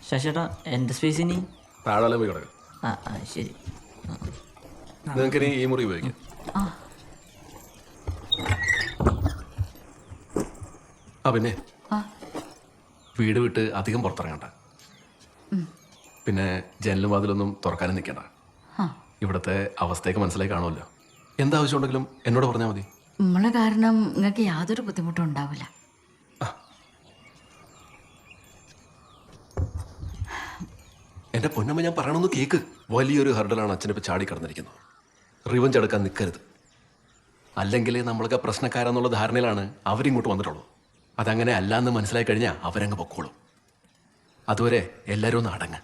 ശശിയേട്ടാ എൻ്റെ സ്പേസ് ഇനി താഴെ പോയി കിടക്കും. ശരി. നിങ്ങൾക്ക് ഇനി ഈ മുറി ഉപയോഗിക്കാം. പിന്നെ വീട് വിട്ട് അധികം പുറത്തിറങ്ങണ്ട. പിന്നെ ജനലും വാതിലൊന്നും തുറക്കാനും നിൽക്കണ്ട. ഇവിടുത്തെ അവസ്ഥയൊക്കെ മനസ്സിലായി കാണുമല്ലോ. എന്താവശ്യം ഉണ്ടെങ്കിലും എന്നോട് പറഞ്ഞാൽ മതി. നമ്മളെ കാരണം നിങ്ങൾക്ക് യാതൊരു ബുദ്ധിമുട്ടും ഉണ്ടാവില്ല. എൻ്റെ പൊന്നമ്മ, ഞാൻ പറയണമെന്ന് കേക്ക്. വലിയൊരു ഹർഡലാണ് അച്ഛനിപ്പോൾ ചാടി കടന്നിരിക്കുന്നത്. റിവഞ്ച് എടുക്കാൻ നിൽക്കരുത്. അല്ലെങ്കിൽ നമ്മളൊക്കെ പ്രശ്നക്കാരെന്നുള്ള ധാരണയിലാണ് അവരിങ്ങോട്ട് വന്നിട്ടുള്ളൂ. അതങ്ങനെ അല്ലാന്ന് മനസ്സിലായി കഴിഞ്ഞാൽ അവരങ്ങ് പൊക്കോളും. അതുവരെ എല്ലാവരും ഒന്ന് അടങ്ങ്.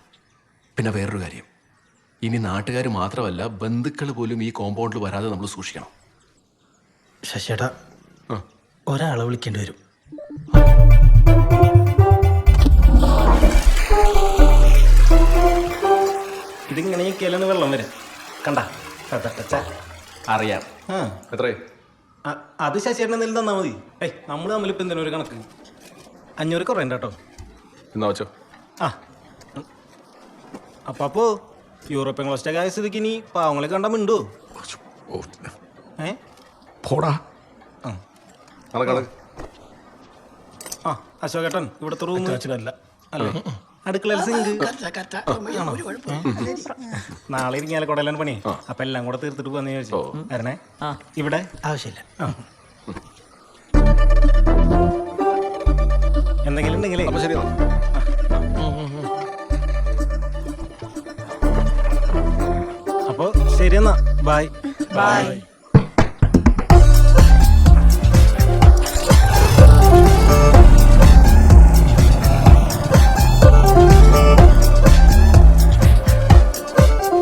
പിന്നെ വേറൊരു കാര്യം, ഇനി നാട്ടുകാർ മാത്രമല്ല ബന്ധുക്കൾ പോലും ഈ കോമ്പൗണ്ടിൽ വരാതെ നമ്മൾ സൂക്ഷിക്കണം. ശശിയേട്ടാ, ഒരാളെ വിളിക്കേണ്ടി വരും. ഇതിങ്ങനെ കേലെന്ന് വെള്ളം വരും കണ്ട. അറിയാം. എത്രയും അത് ശശിയേട്ടൻ എന്തെങ്കിലും തന്നാൽ മതി. നമ്മൾ തമ്മിലിപ്പോൾ എന്തിനും ഒരു കണക്ക് 500 കുറയണ്ട കേട്ടോ. എന്നാ വെച്ചോ. അപ്പോൾ യൂറോപ്യൻ ക്ലോസ്റ്റൊക്കെ ആയ സ്ഥിതിക്ക് ഇനി പാവങ്ങളെ കണ്ടാൽ മിണ്ടോ? പോടാ. അശോകേട്ടൻ ഇവിടുത്തെ റൂം അല്ല അല്ലേ? അടുക്കളയിൽ സിങ്ക്. നാളെ ഇരിക്കാലെ കൊടലാണ് പണി. അപ്പൊ എല്ലാം കൂടെ തീർത്തിട്ട് പോകാന്ന് ചോദിച്ചു. വരണേ. ഇവിടെ ആവശ്യമില്ല. എന്തെങ്കിലും ഉണ്ടെങ്കിലേ. ശരി. അപ്പൊ ശരിയെന്നാ. ബൈ. ബൈ.